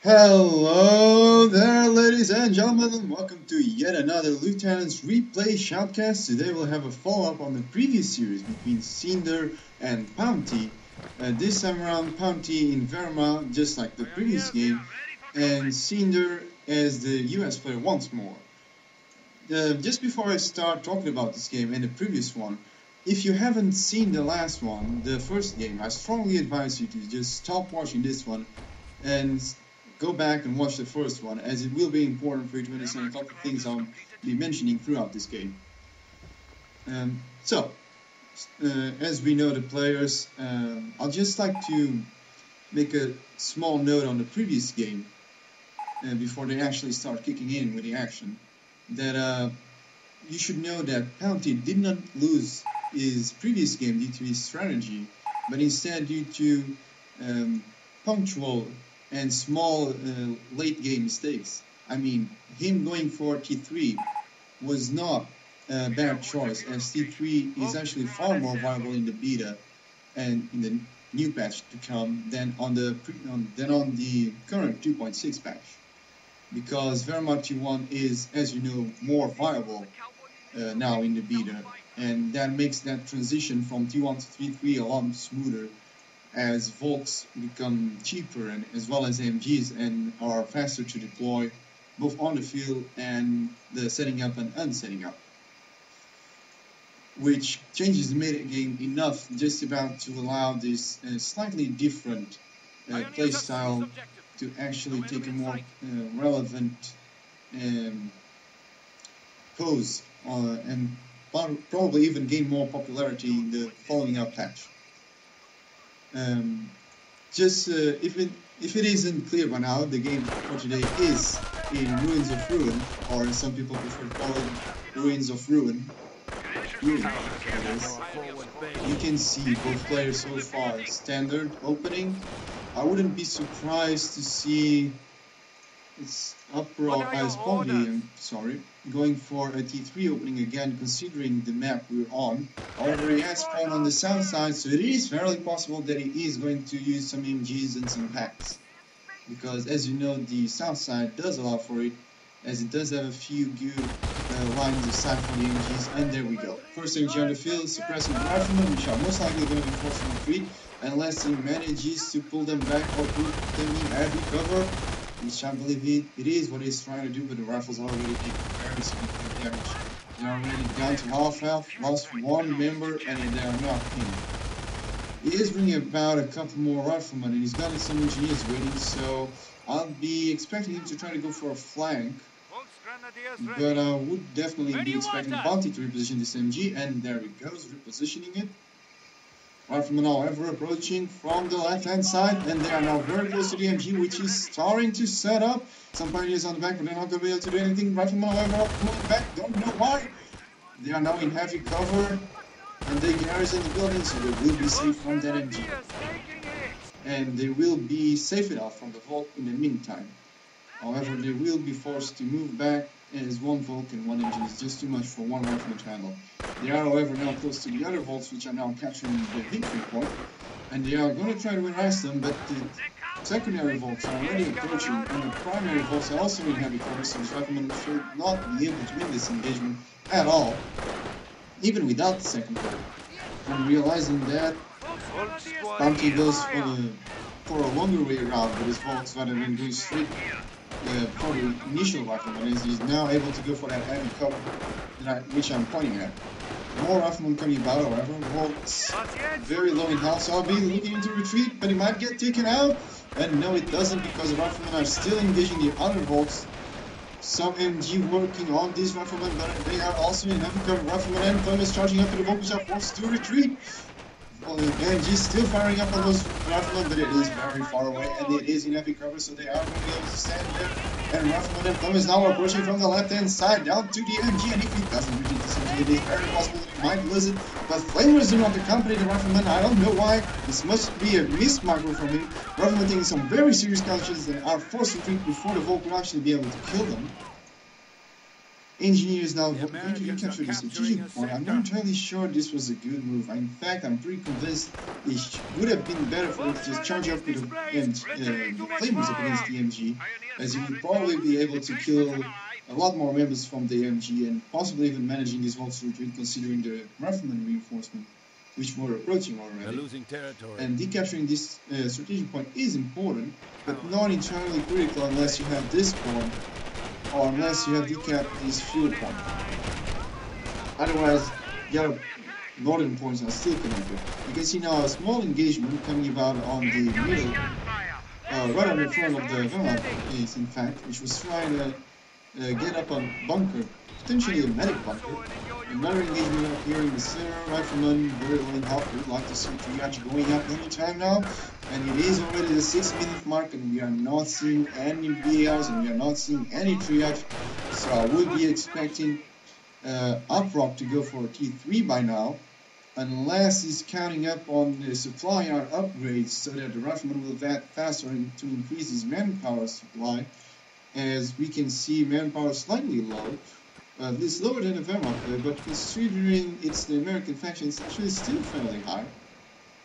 Hello there, ladies and gentlemen, and welcome to yet another Lieutenant's Replay Shoutcast. Today we'll have a follow-up on the previous series between Cinder and PonTi. This time around, PonTi in Verma, just like the previous game, and Cinder as the US player once more. Just before I start talking about this game and the previous one, if you haven't seen the last one, the first game, I strongly advise you to just stop watching this one and go back and watch the first one, as it will be important for you to understand a couple of things I'll be mentioning throughout this game. As we know the players, I'd just like to make a small note on the previous game before they actually start kicking in with the action, that you should know that PonTi did not lose his previous game due to his strategy, but instead due to punctual and small late game mistakes. I mean, him going for T3 was not a bad choice, as T3 is actually far more viable in the beta and in the new patch to come than on the current 2.6 patch, because Verma T1 is, as you know, more viable now in the beta, and that makes that transition from T1 to T3 a lot smoother, as Volks become cheaper and as well as AMGs and are faster to deploy both on the field and the setting up and unsetting up, which changes the meta game enough just about to allow this slightly different playstyle to actually take a more relevant pose and probably even gain more popularity in the following up patch. If it isn't clear by now, the game for today is in Ruins of Ruin, or some people prefer to call it Ruins of Ruin. You can see both players so far. Standard opening. I wouldn't be surprised to see it's PonTi, going for a T3 opening again, considering the map we're on. However, he has spawned on the south side, so it is fairly possible that he is going to use some MGs and some packs, because as you know, the south side does allow for it, as it does have a few good lines of sight for the MGs. And there we go. First MG on the field, suppressing the riflemen, which are most likely going to be forced to retreat unless he manages to pull them back or put them in heavy cover, which I believe it is what he's trying to do, but the rifles are already taking very significant damage. They are already down to half health, lost one member, and they are not in. He is bringing about a couple more riflemen, and he's got some engineers waiting, so I'll be expecting him to try to go for a flank. But I would definitely be expecting PonTi to reposition this MG, and there he goes, repositioning it. Riflemen, however, approaching from the left-hand side, and they are now very close to the MG, which is starting to set up. Some pioneers on the back, but they're not going to be able to do anything. Riflemen, however, are pulling back, don't know why. They are now in heavy cover, and they garrison the building, so they will be safe from that MG. And they will be safe enough from the Volk in the meantime. However, they will be forced to move back, as one Volk and one engine is just too much for one rifleman to handle. They are, however, now close to the other Volks, which are now capturing the victory point, and they are going to try to harass them, but the secondary Volks are already approaching, and the primary Volks are also in heavy cover, so the riflemen should not be able to win this engagement at all, even without the second Volk. And realizing that, PonTi goes for a longer way around with his Volks rather than going straight for the initial rifleman, as he's now able to go for that heavy cover, which I'm pointing at. More riflemen coming about, however. Volks very low in health, so I'll be looking to retreat, but he might get taken out. And no, it doesn't, because the riflemen are still engaging the other Volks. Some MG working on these riflemen, but they are also in heavy cover. Riflemen and Thomas charging up to the Volk, which are forced to retreat. MG still firing up on those riflemen, but it is very far away, and it is in heavy cover, so they are going to be able to stand there. And Rifleman and Thomas now approaching from the left-hand side down to the MG, and if he doesn't retreat this MG, it is very possible that he might lose it. But Flamers do not accompany the Rifleman. I don't know why. This must be a missed micro from him. Rifleman taking some very serious casualties and are forced to retreat before the Volk will actually be able to kill them. Engineers now going to recapture the strategic point. I'm not entirely sure this was a good move. In fact, I'm pretty convinced it would have been better for it to just charge up with the flamers up against the MG, as you would probably be able to kill a lot more members from the MG and possibly even managing this whole retreat considering the rifleman reinforcement which were approaching already. Losing territory. And decapturing this strategic point is important, but not entirely critical unless you have this point or unless you have decapped this fuel point. Otherwise, the other northern points are still connected. You can see now a small engagement coming about on the middle, right on the front of the Wehrmacht base, in fact, which was trying to get up a bunker, potentially a medic bunker. Another engagement up here in the center, rifleman, very well in help. We'd like to see triage going up any time now. And it is already the 6-minute mark, and we are not seeing any BARs, and we are not seeing any triage. So I would be expecting Uprock to go for a T3 by now, unless he's counting up on the supply yard upgrades so that the rifleman will get faster to increase his manpower supply. As we can see, manpower slightly low. It's lower than the Wehrmacht, but considering it's the American faction, it's actually still fairly high.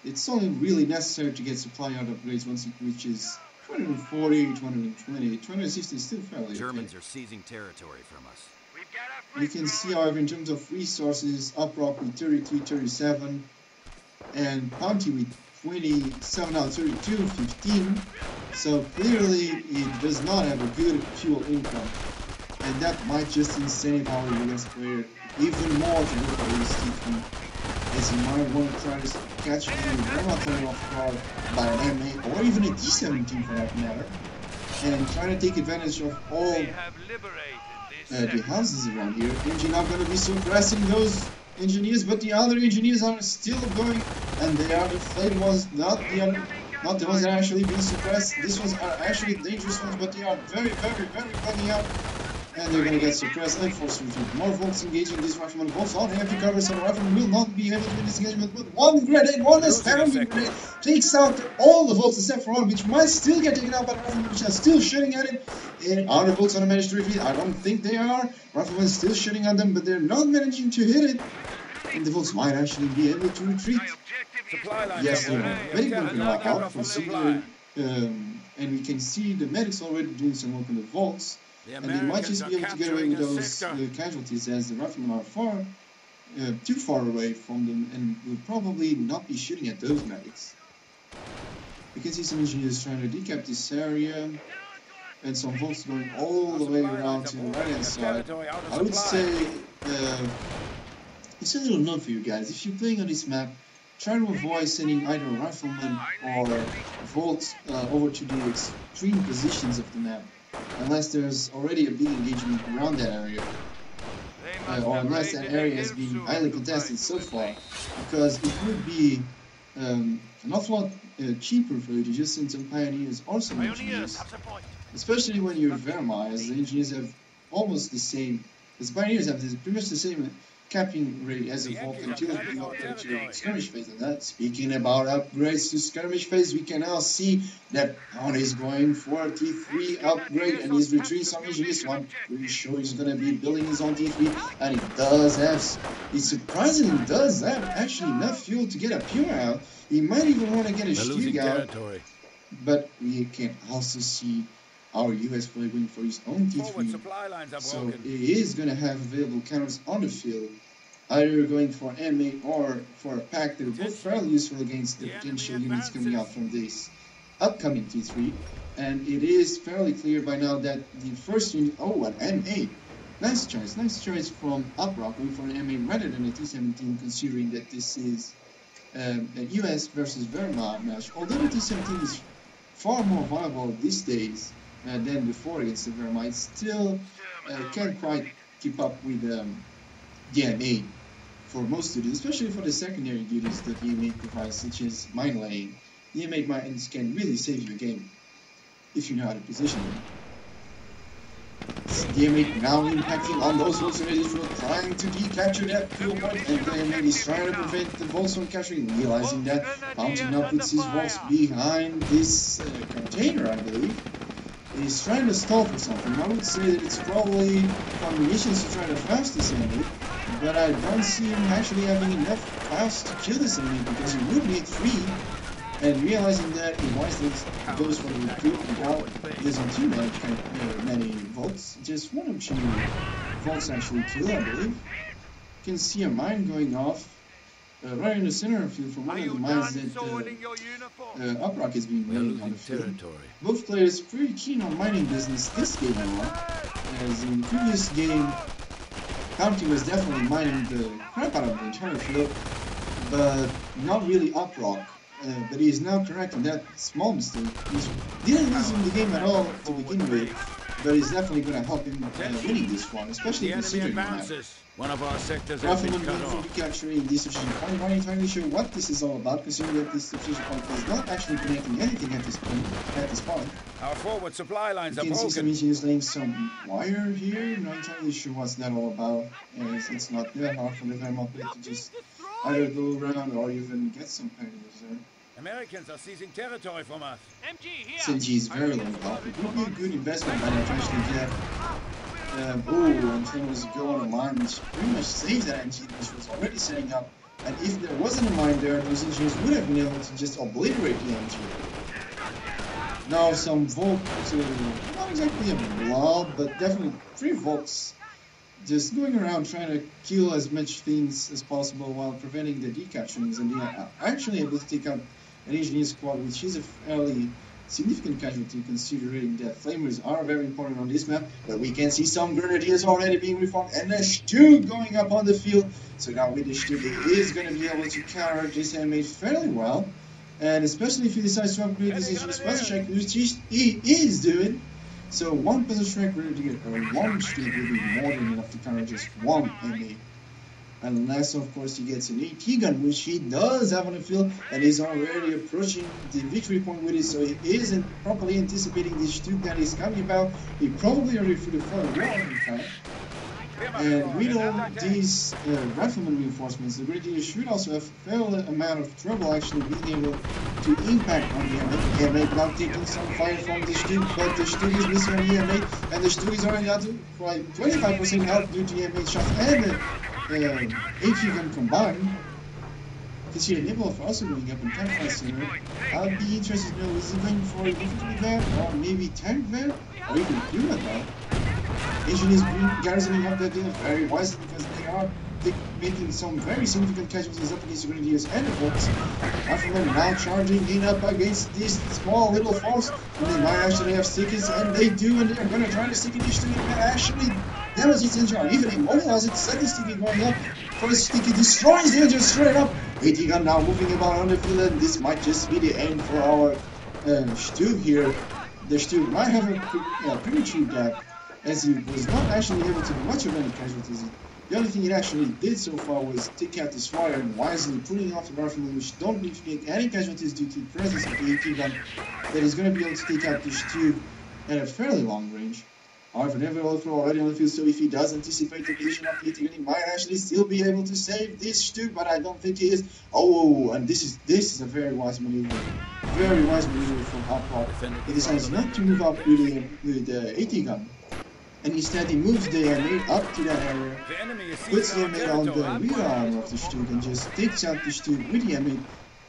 It's only really necessary to get supply yard upgrades once it reaches 240, 220, 260 is still fairly Germans okay. are seizing territory from us. You can see, however, in terms of resources, Uprock with 32, 37, and PonTi with 27 out of 32, 15. So clearly it does not have a good fuel income. And that might just incentive our US player even more to go for this T3. As he might want to try to catch the Wehrmacht off guard by an M8 or even a D17 for that matter. And try to take advantage of all the houses around here. Engie not going to be suppressing those engineers, but the other engineers are still going, and they are the flame ones, not the ones that are actually being suppressed. These ones are actually dangerous ones, but they are very, very, very bugging out. And they're going to get suppressed and forced retreat. More volts engaging this rifleman. Volts on empty cover, so the rifleman will not be able to win this engagement. But one grenade, one astounding grenade, takes out all the volts except for one, which might still get taken out by the rifleman, which are still shooting at it. And are the volts going to manage to retreat? I don't think they are. Rifleman is still shooting at them, but they're not managing to hit it. And the volts might actually be able to retreat. Yes, they are. Medic bunker out from Cinder. And we can see the medics already doing some work on the volts. And they might just be able to get away with those casualties, as the riflemen are too far away from them and will probably not be shooting at those medics. You can see some engineers trying to decap this area, and some volts going all the way around to the right hand side. I would say it's a little note for you guys. If you're playing on this map, try to avoid sending either riflemen or volts over to the extreme positions of the map. Unless there's already a big engagement around that area, or unless that area has been highly contested so far, because it would be an awful lot cheaper for you to just send some pioneers or some engineers, especially when you're Wehrmacht, as the engineers have almost the same, as pioneers have pretty much the same capping rate as a Volt until we upgrade to skirmish phase. And that, speaking about upgrades to skirmish phase, we can now see that PonTi is going for a T3 upgrade and he's retreating some engineers. So I'm pretty sure he's going to be building his own T3, and he surprisingly does have actually enough fuel to get a pure out. He might even want to get a Stieg out, but we can also see our US player going for his own T3, so he is going to have available counters on the field, either going for M8 or for a pack that are both fairly useful against the potential units coming out from this upcoming T3. And it is fairly clear by now that the first unit, an M8, nice choice from Uprock going for an M8 rather than a T17, considering that this is a US versus Wehrmacht match. Although the T17 is far more viable these days than before against the Wehrmacht, it still can't quite keep up with the M8 for most duties, especially for the secondary duties that the M8 provides, such as mine laying. The M8 mines can really save you a game if you know how to position them. The M8 now impacting on those volts already, trying to decapture that fuel point, and the M8 is trying to prevent the volts from capturing, realizing that PonTi now puts his volts behind this container, I believe. He's trying to stall for something. I would say that it's probably combinations to try to fast this enemy, but I don't see him actually having enough fast to kill this enemy because he would need 3. And realizing that, he wisely goes for the recruit without using too many volts. Just 1 or 2 volts actually kill, I believe. You can see a mine going off right in the center of the field from one of the mines that Uprock is being laid on the field. Both players pretty keen on mining business this game along, as in the previous game, PonTi was definitely mining the crap out of the entire field, but not really Uprock. But he is now correcting that small mistake. He didn't lose in the game at all to begin with, but it's definitely going to help him winning this one, especially considering that. One of our sectors has Rifleman been cut will off. be capturing this decision point. I'm not entirely sure what this is all about, considering that this decision point is not actually connecting anything at this point. Our forward supply lines You are can see some broken. engineers laying some wire here. Not entirely sure what's that all about, as it's not that hard for the thermal plate to just either go around or even get some payloads there. Americans are seizing territory from us. SMG is very low health. It would be a good investment by now to actually get. And trying to go on a mine, which pretty much saves that engine, which was already setting up. And if there wasn't a mine there, those engineers would have been able to just obliterate the engine. Now some volt, not exactly a blob, but definitely 3 volts, just going around trying to kill as much things as possible while preventing the decapturings, and they are actually able to take out an engineer squad, which is a fairly significant casualty considering that flamers are very important on this map. But we can see some grenadiers already being reformed and a Stu going up on the field. So now with the Stu, he is going to be able to counter this enemy fairly well, and especially if he decides to upgrade this engineer's position strike, which he is doing. So 1 position strike grenadier or 1 Stu will be more than enough to counter just 1 enemy. Unless, of course, he gets an AT gun, which he does have on the field, and is already approaching the victory point with it, so he isn't properly anticipating this Stuke that is coming about. He probably already threw the front wall, in fact. And with all these rifleman reinforcements, the Grenadiers should also have a fair amount of trouble actually being able to impact on the M8. The M8 now taking some fire from the Stuke, but the Stuke is missing on the M8, and the Stuke is already down to quite 25% health due to the M8 shot and the AT gun combined. You can see the nibble of also going up in campfire center. I'd be interested to know, is he going for infantry van or maybe tank van or even human van? Engineers garrisoning up that field very wisely because they are making some very significant casualties up against the Grenadiers and the Volks. Riflemen now charging in up against this small little force, and they might actually have stickers, and they do, and they're going to try to stick it to it, and actually damage its engine, or even immobilize it. Second sticky going up, first sticky destroys the engine straight up. AT gun now moving about on the field, and this might just be the end for our Stu here. The Stu might have a premature death, as he was not actually able to do much of any casualties. The only thing he actually did so far was take out this fire and wisely pulling off the riflemen, which don't need to take any casualties due to the presence of the AT gun that is going to be able to take out this Stu at a fairly long range. However, nevertheless, we're already on the field, so if he does anticipate the collision of the AT gun, he might actually still be able to save this Stu, but I don't think he is. Oh, and this is a very wise maneuver. Very wise maneuver from Uprock. He decides not to move up with the AT gun. And instead he moves the M8 up to that area, puts the M8 on the rear arm of the Stuke and just takes out the Stuke with the M8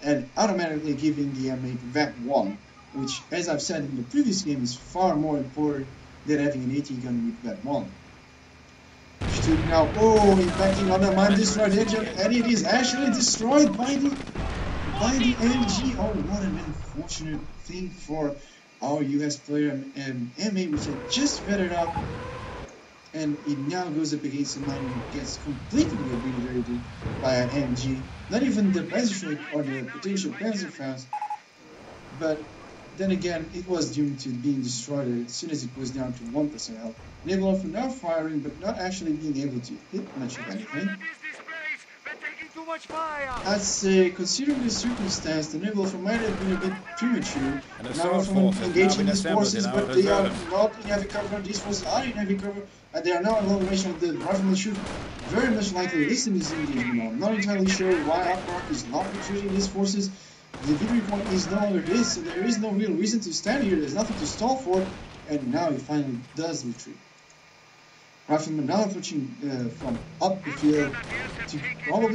and automatically giving the M8 VAP1, which, as I've said in the previous game, is far more important than having an AT gun with VAP1. Stuke now, impacting on the mine destroyed engine, and it is actually destroyed by the MG. Oh, what an unfortunate thing for our US player M8, which had just feathered up, and it now goes up against a mine and gets completely obliterated by an MG. Not even the Panzer or the potential Panzerfaust, but then again, it was doomed to being destroyed as soon as it was down to 1% health. Nebula for now firing, but not actually being able to hit much of anything. I'd say, considering the circumstance, the Nebula might have been a bit premature. Now from engaging these forces, but they are not in heavy cover. These forces are in heavy cover, and they are now in long range of the riflemen should very much likely listen to this engagement now. I'm not entirely sure why Uprock is not retreating these forces. The victory point is no longer this, so there is no real reason to stand here. There's nothing to stall for. and now he finally does retreat. Rifleman now approaching from up the field to probably